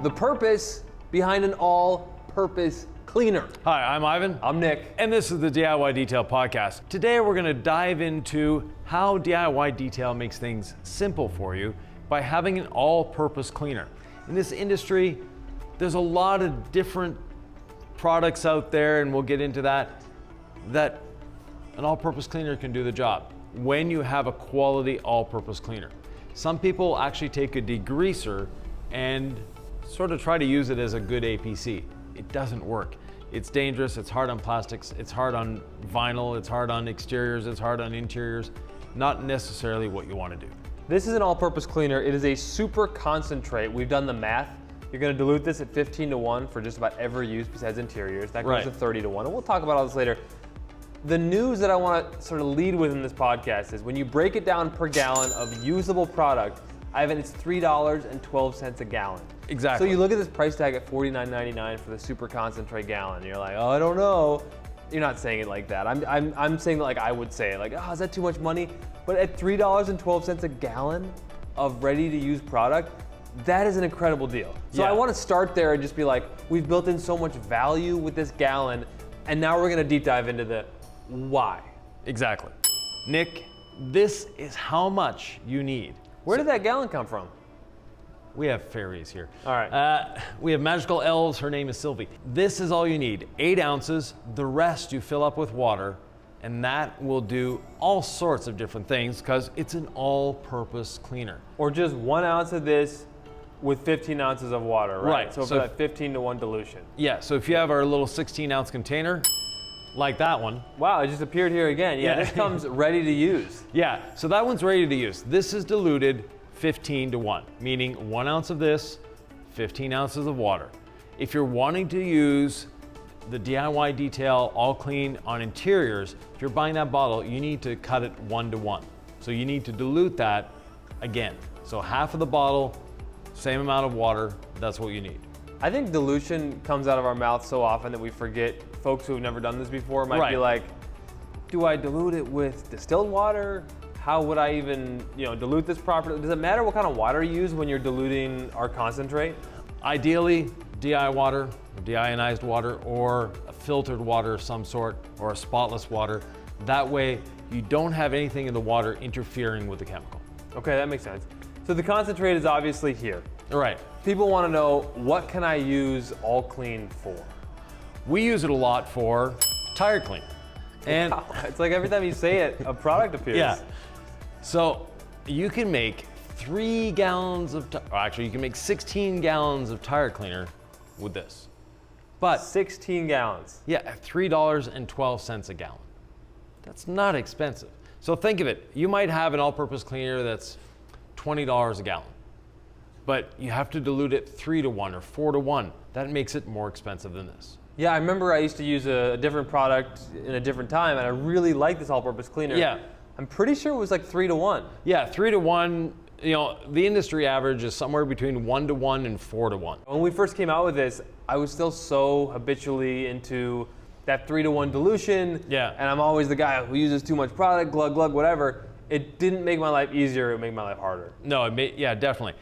the purpose behind an all-purpose cleaner. Hi, I'm Yvan. I'm Nick. And this is the DIY Detail Podcast. Today we're going to dive into how DIY Detail makes things simple for you by having an all-purpose cleaner. In this industry, there's a lot of different products out there, and we'll get into that an all-purpose cleaner can do the job when you have a quality all-purpose cleaner. Some people actually take a degreaser and sort of try to use it as a good APC. It doesn't work. It's dangerous, it's hard on plastics, it's hard on vinyl, it's hard on exteriors, it's hard on interiors. Not necessarily what you want to do. This is an all-purpose cleaner. It is a super concentrate. We've done the math. You're gonna dilute this at 15:1 for just about every use besides interiors. That goes to 30:1, and we'll talk about all this later. The news that I want to sort of lead with in this podcast is when you break it down per gallon of usable product, Yvan, it's $3.12 a gallon. Exactly. So you look at this price tag at $49.99 for the super concentrate gallon, and you're like, oh, I don't know. You're not saying it like that. I'm saying it like I would say it, like, oh, is that too much money? But at $3.12 a gallon of ready-to-use product, that is an incredible deal. So I want to start there and just be like, we've built in so much value with this gallon, and now we're going to deep dive into the why. Exactly. Nick, this is how much you need. Where did that gallon come from? We have fairies here. All right. We have magical elves. Her name is Sylvie. This is all you need. 8 ounces. The rest you fill up with water, and that will do all sorts of different things because it's an all-purpose cleaner. Or just 1 ounce of this with 15 ounces of water, right? Right. So for that 15:1 dilution. Yeah, so if you have our little 16-ounce container, like that one. Wow, it just appeared here again. Yeah, this comes ready to use. Yeah, so that one's ready to use. This is diluted 15:1, meaning 1 ounce of this, 15 ounces of water. If you're wanting to use the DIY Detail All Clean on interiors, if you're buying that bottle, you need to cut it 1:1. So you need to dilute that again. So half of the bottle, same amount of water, that's what you need. I think dilution comes out of our mouth so often that we forget. Folks who have never done this before might be like, do I dilute it with distilled water? How would I even, dilute this properly? Does it matter what kind of water you use when you're diluting our concentrate? Ideally, DI water, deionized water, or a filtered water of some sort, or a spotless water. That way, you don't have anything in the water interfering with the chemical. Okay, that makes sense. So the concentrate is obviously here. All right. People want to know, what can I use All Clean for? We use it a lot for tire clean. And wow, it's like every time you say it, a product appears. Yeah. So you can make 3 gallons of, actually you can make 16 gallons of tire cleaner with this. But 16 gallons. Yeah, at $3.12 a gallon. That's not expensive. So think of it. You might have an all-purpose cleaner that's $20 a gallon, but you have to dilute it 3:1 or 4:1. That makes it more expensive than this. Yeah, I remember I used to use a different product in a different time, and I really liked this all-purpose cleaner. Yeah. I'm pretty sure it was like 3:1. Yeah, 3:1. The industry average is somewhere between 1:1 and 4:1. When we first came out with this, I was still so habitually into that 3:1 dilution. Yeah. And I'm always the guy who uses too much product, glug, glug, whatever. It didn't make my life easier, it made my life harder. No, definitely.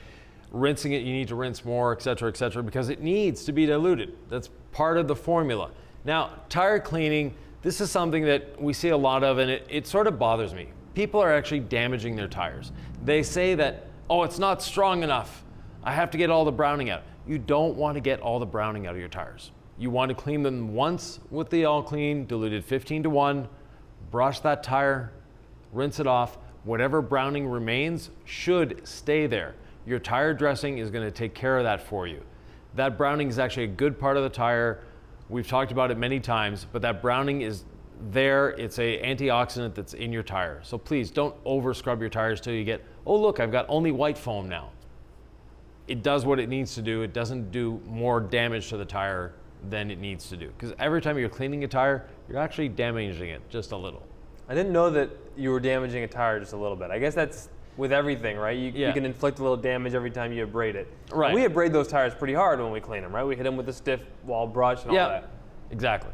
Rinsing it, you need to rinse more, et cetera, because it needs to be diluted. That's part of the formula. Now, tire cleaning, this is something that we see a lot of, and it sort of bothers me. People are actually damaging their tires. They say that, oh, it's not strong enough. I have to get all the browning out. You don't want to get all the browning out of your tires. You want to clean them once with the All Clean, diluted 15:1, brush that tire, rinse it off. Whatever browning remains should stay there. Your tire dressing is going to take care of that for you. That browning is actually a good part of the tire. We've talked about it many times, but that browning is there. It's an antioxidant that's in your tire. So please don't over scrub your tires till you get, oh look, I've got only white foam now. It does what it needs to do. It doesn't do more damage to the tire than it needs to do. Because every time you're cleaning a tire, you're actually damaging it just a little. I didn't know that you were damaging a tire just a little bit. I guess that's with everything, right? You can inflict a little damage every time you abrade it. Right. And we abrade those tires pretty hard when we clean them, right? We hit them with a stiff wall brush and all that. Exactly.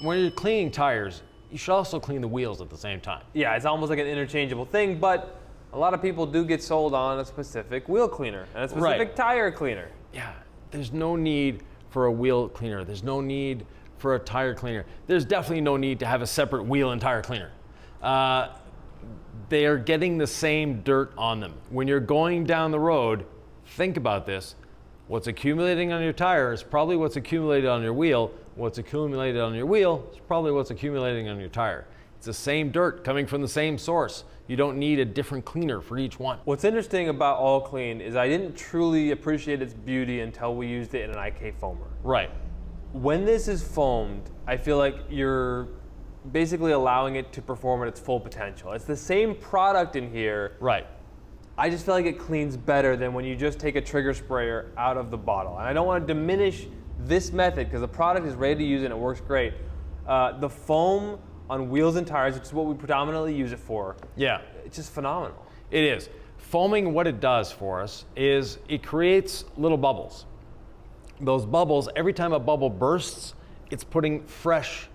When you're cleaning tires, you should also clean the wheels at the same time. Yeah, it's almost like an interchangeable thing, but a lot of people do get sold on a specific wheel cleaner and a specific tire cleaner. Yeah. there's no need for a wheel cleaner. There's no need for a tire cleaner. There's definitely no need to have a separate wheel and tire cleaner. They are getting the same dirt on them. When you're going down the road, think about this. What's accumulating on your tire is probably what's accumulated on your wheel. What's accumulated on your wheel is probably what's accumulating on your tire. It's the same dirt coming from the same source. You don't need a different cleaner for each one. What's interesting about All Clean is I didn't truly appreciate its beauty until we used it in an IK foamer. Right. When this is foamed, I feel like you're basically allowing it to perform at its full potential. It's the same product in here. Right. I just feel like it cleans better than when you just take a trigger sprayer out of the bottle. And I don't want to diminish this method because the product is ready to use and it works great. The foam on wheels and tires, which is what we predominantly use it for, Yeah. it's just phenomenal. It is. Foaming, what it does for us is it creates little bubbles. Those bubbles, every time a bubble bursts, it's putting fresh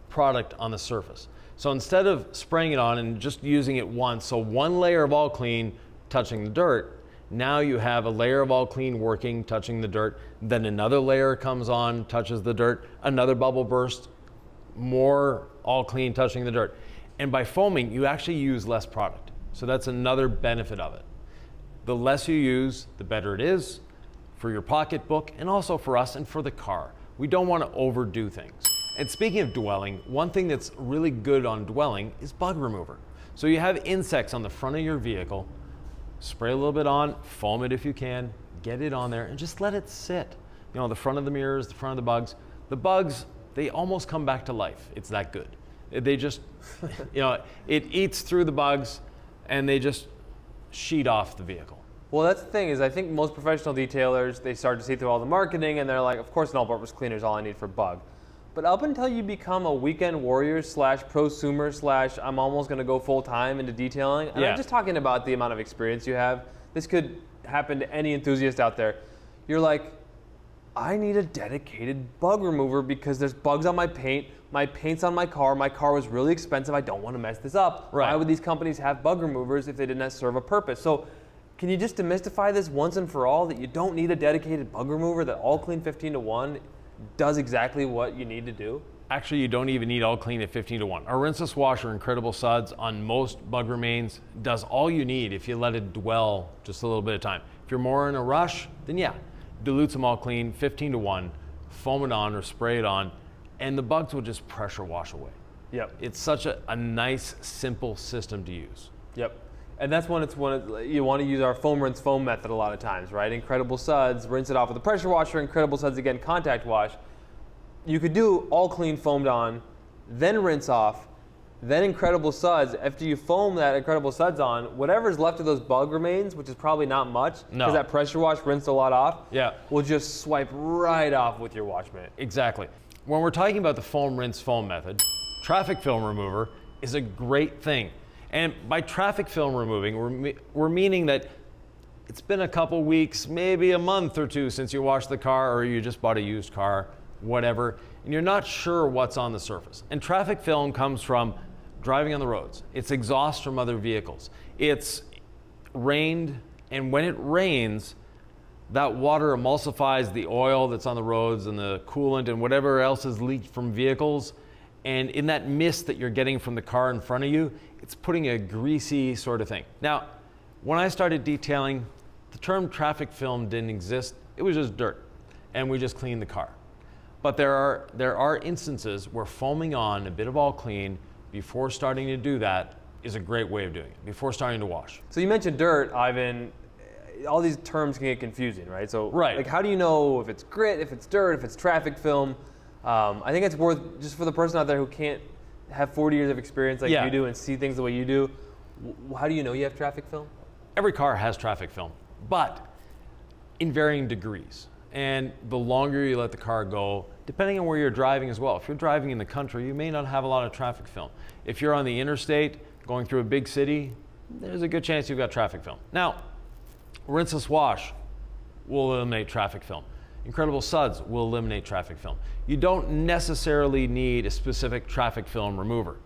product on the surface. So instead of spraying it on and just using it once, so one layer of All Clean touching the dirt, now you have a layer of All Clean working, touching the dirt, then another layer comes on, touches the dirt, another bubble bursts, more All Clean touching the dirt. And by foaming, you actually use less product. So that's another benefit of it. The less you use, the better it is for your pocketbook and also for us and for the car. We don't want to overdo things. And speaking of dwelling, one thing that's really good on dwelling is bug remover. So you have insects on the front of your vehicle, spray a little bit on, foam it if you can, get it on there and just let it sit. You know, the front of the mirrors, the front of the bugs. The bugs, they almost come back to life. It's that good. They just, you know, it eats through the bugs and they just sheet off the vehicle. Well, that's the thing is I think most professional detailers, they start to see through all the marketing and they're like, of course an all-purpose cleaner is all I need for bug. But up until you become a weekend warrior / prosumer / I'm almost going to go full time into detailing, and I'm just talking about the amount of experience you have. This could happen to any enthusiast out there. You're like, I need a dedicated bug remover because there's bugs on my paint's on my car was really expensive, I don't want to mess this up. Right. Why would these companies have bug removers if they didn't serve a purpose? So can you just demystify this once and for all that you don't need a dedicated bug remover, that All Clean 15-to-1 does exactly what you need to do? Actually, you don't even need All Clean at 15-to-1. Our Rinseless Wash or Incredible Suds on most bug remains does all you need if you let it dwell just a little bit of time. If you're more in a rush, then yeah, dilute some All Clean 15-to-1, foam it on or spray it on, and the bugs will just pressure wash away. Yep. It's such a nice, simple system to use. Yep. And that's when you want to use our foam rinse foam method a lot of times, right? Incredible Suds, rinse it off with a pressure washer, Incredible Suds again, contact wash. You could do All Clean foamed on, then rinse off, then Incredible Suds. After you foam that Incredible Suds on, whatever's left of those bug remains, which is probably not much, because that pressure wash rinsed a lot off, will just swipe right off with your wash mitt. Exactly. When we're talking about the foam rinse foam method, traffic film remover is a great thing. And by traffic film removing, we're meaning that it's been a couple weeks, maybe a month or two since you washed the car or you just bought a used car, whatever, and you're not sure what's on the surface. And traffic film comes from driving on the roads. It's exhaust from other vehicles. It's rained, and when it rains, that water emulsifies the oil that's on the roads and the coolant and whatever else is leaked from vehicles. And in that mist that you're getting from the car in front of you, it's putting a greasy sort of thing. Now, when I started detailing, the term traffic film didn't exist. It was just dirt, and we just cleaned the car. But there are instances where foaming on a bit of All Clean before starting to do that is a great way of doing it, before starting to wash. So you mentioned dirt, Yvan. All these terms can get confusing, right? So like, how do you know if it's grit, if it's dirt, if it's traffic film? I think it's worth, just for the person out there who can't have 40 years of experience like you do and see things the way you do, how do you know you have traffic film? Every car has traffic film, but in varying degrees. And the longer you let the car go, depending on where you're driving as well. If you're driving in the country, you may not have a lot of traffic film. If you're on the interstate, going through a big city, there's a good chance you've got traffic film. Now, Rinseless Wash will eliminate traffic film. Incredible Suds will eliminate traffic film. You don't necessarily need a specific traffic film remover.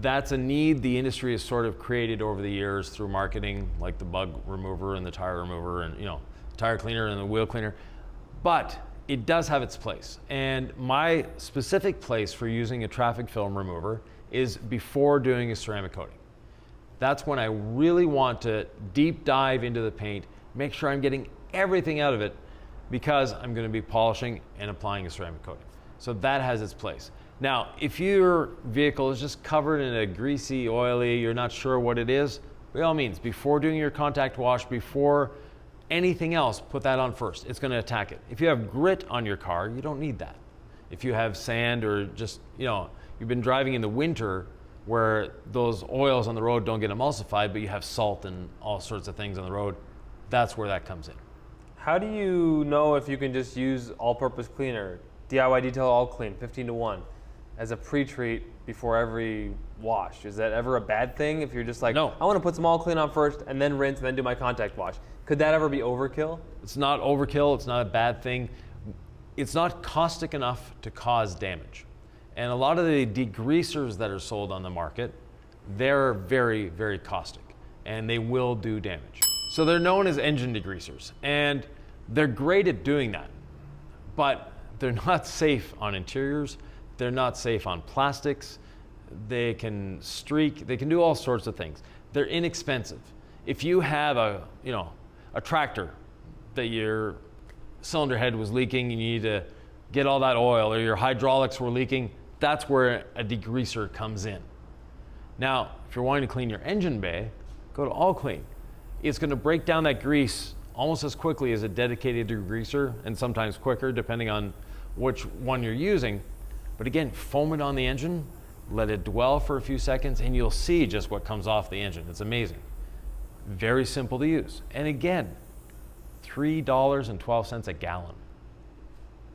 That's a need the industry has sort of created over the years through marketing, like the bug remover and the tire remover and, you know, tire cleaner and the wheel cleaner. But it does have its place. And my specific place for using a traffic film remover is before doing a ceramic coating. That's when I really want to deep dive into the paint, make sure I'm getting everything out of it, because I'm going to be polishing and applying a ceramic coating. So that has its place. Now, if your vehicle is just covered in a greasy, oily, you're not sure what it is, by all means, before doing your contact wash, before anything else, put that on first. It's going to attack it. If you have grit on your car, you don't need that. If you have sand, or just, you've been driving in the winter where those oils on the road don't get emulsified, but you have salt and all sorts of things on the road, that's where that comes in. How do you know if you can just use all-purpose cleaner, DIY Detail All Clean, 15-to-1, as a pre-treat before every wash? Is that ever a bad thing if you're just like, no, I want to put some all clean on first and then rinse and then do my contact wash? Could that ever be overkill? It's not overkill, it's not a bad thing. It's not caustic enough to cause damage. And a lot of the degreasers that are sold on the market, they're very, very caustic, and they will do damage. So they're known as engine degreasers, and they're great at doing that, but they're not safe on interiors, they're not safe on plastics, they can streak, they can do all sorts of things. They're inexpensive. If you have a tractor that your cylinder head was leaking and you need to get all that oil, or your hydraulics were leaking, that's where a degreaser comes in. Now, if you're wanting to clean your engine bay, go to All Clean. It's going to break down that grease almost as quickly as a dedicated degreaser, and sometimes quicker depending on which one you're using. But again, foam it on the engine, let it dwell for a few seconds, and you'll see just what comes off the engine. It's amazing. Very simple to use. And again, $3.12 a gallon.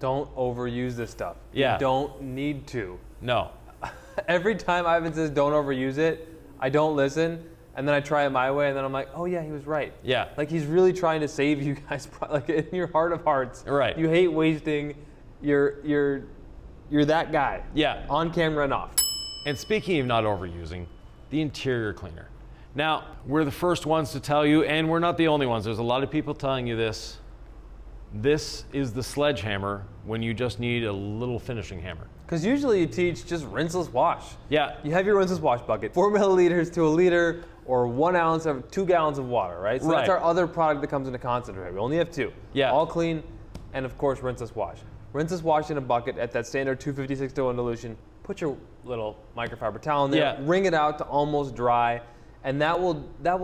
Don't overuse this stuff. Yeah. You don't need to. No. Every time Yvan says don't overuse it, I don't listen, and then I try it my way, and then I'm like, oh yeah, he was right. Yeah. Like, he's really trying to save you guys, like, in your heart of hearts. Right. You hate wasting. You're that guy. Yeah. On camera and off. And speaking of not overusing, the interior cleaner. Now, we're the first ones to tell you, and we're not the only ones. There's a lot of people telling you this. This is the sledgehammer when you just need a little finishing hammer. Because usually you teach just rinseless wash. Yeah. You have your rinseless wash bucket, 4 milliliters to a liter, or 1 ounce of 2 gallons of water, right? So that's our other product that comes in a concentrate. We only have 2. Yeah. All Clean, and of course, rinseless wash. Rinseless wash in a bucket at that standard 256-to-1 dilution. Put your little microfiber towel in there, wring it out to almost dry, and that will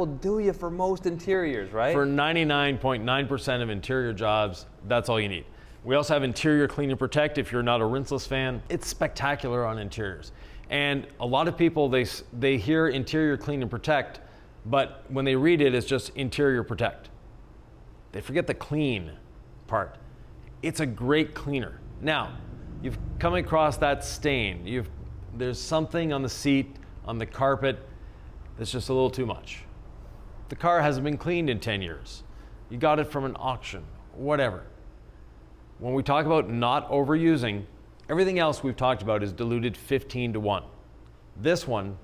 do you for most interiors, right? For 99.9% of interior jobs, that's all you need. We also have Interior Clean and Protect if you're not a rinseless fan. It's spectacular on interiors. And a lot of people, they hear Interior Clean and Protect, but when they read it, it's just Interior Protect. They forget the clean part. It's a great cleaner. Now, you've come across that stain. There's something on the seat, on the carpet, that's just a little too much. The car hasn't been cleaned in 10 years. You got it from an auction, whatever. When we talk about not overusing, everything else we've talked about is diluted 15-to-1. This one,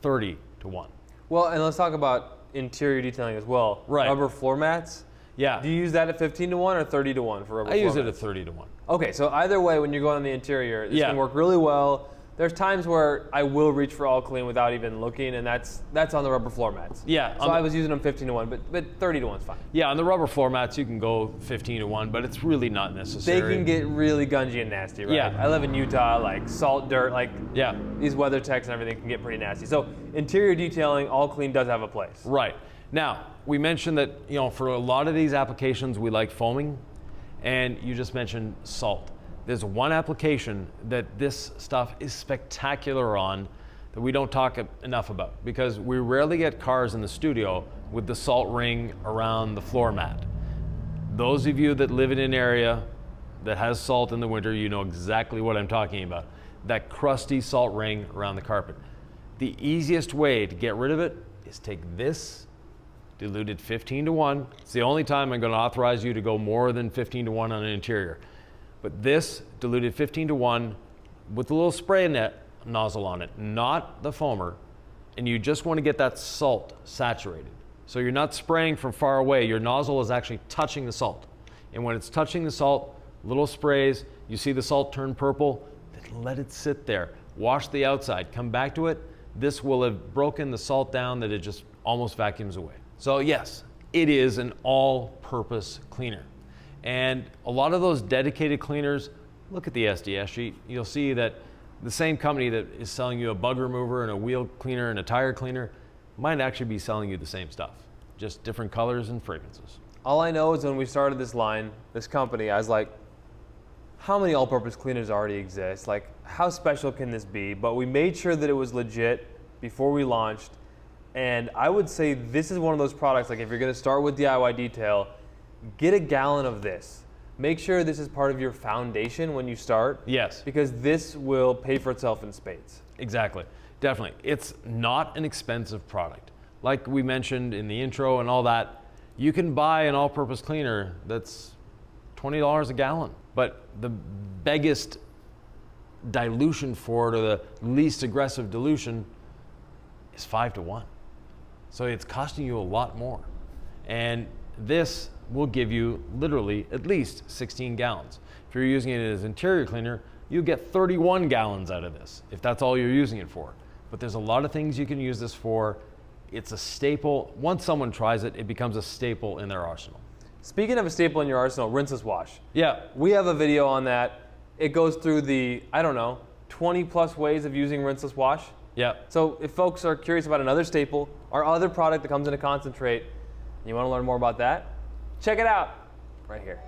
30-to-1. Well, and let's talk about interior detailing as well. Right. Rubber floor mats. Yeah. Do you use that at 15-to-1 or 30-to-1 for rubber floor mats? I use it at 30-to-1. Okay, so either way, when you're going on the interior, this can work really well. There's times where I will reach for All Clean without even looking, and that's on the rubber floor mats. Yeah. So I was using them 15-to-1, but 30-to-1 is fine. Yeah, on the rubber floor mats, you can go 15-to-1, but it's really not necessary. They can get really gungy and nasty, right? Yeah. I live in Utah, like salt, dirt, like these weather techs and everything can get pretty nasty. So interior detailing, All Clean does have a place. Right. Now, we mentioned that, for a lot of these applications, we like foaming, and you just mentioned salt. There's one application that this stuff is spectacular on that we don't talk enough about, because we rarely get cars in the studio with the salt ring around the floor mat. Those of you that live in an area that has salt in the winter, you know exactly what I'm talking about. That crusty salt ring around the carpet. The easiest way to get rid of it is take this diluted 15-to-1. It's the only time I'm going to authorize you to go more than 15-to-1 on an interior. But this diluted 15-to-1 with a little spray net nozzle on it, not the foamer, and you just want to get that salt saturated. So you're not spraying from far away, your nozzle is actually touching the salt. And when it's touching the salt, little sprays, you see the salt turn purple, then let it sit there. Wash the outside, come back to it. This will have broken the salt down that it just almost vacuums away. So yes, it is an all-purpose cleaner. And a lot of those dedicated cleaners, look at the SDS sheet. You'll see that the same company that is selling you a bug remover and a wheel cleaner and a tire cleaner might actually be selling you the same stuff, just different colors and fragrances. All I know is when we started this line, this company, I was like, how many all-purpose cleaners already exist? Like, how special can this be? But we made sure that it was legit before we launched. And I would say this is one of those products, like if you're gonna start with DIY detail, get a gallon of this. Make sure this is part of your foundation when you start. Yes. Because this will pay for itself in spades. Exactly, definitely. It's not an expensive product. Like we mentioned in the intro and all that, you can buy an all-purpose cleaner that's $20 a gallon. But the biggest dilution for it, or the least aggressive dilution, is 5-to-1. So it's costing you a lot more. And this will give you literally at least 16 gallons. If you're using it as interior cleaner, you get 31 gallons out of this, if that's all you're using it for. But there's a lot of things you can use this for. It's a staple. Once someone tries it, it becomes a staple in their arsenal. Speaking of a staple in your arsenal, Rinseless Wash. Yeah. We have a video on that. It goes through the, 20 plus ways of using Rinseless Wash. Yeah. So if folks are curious about another staple, our other product that comes in a concentrate, and you want to learn more about that, check it out right here.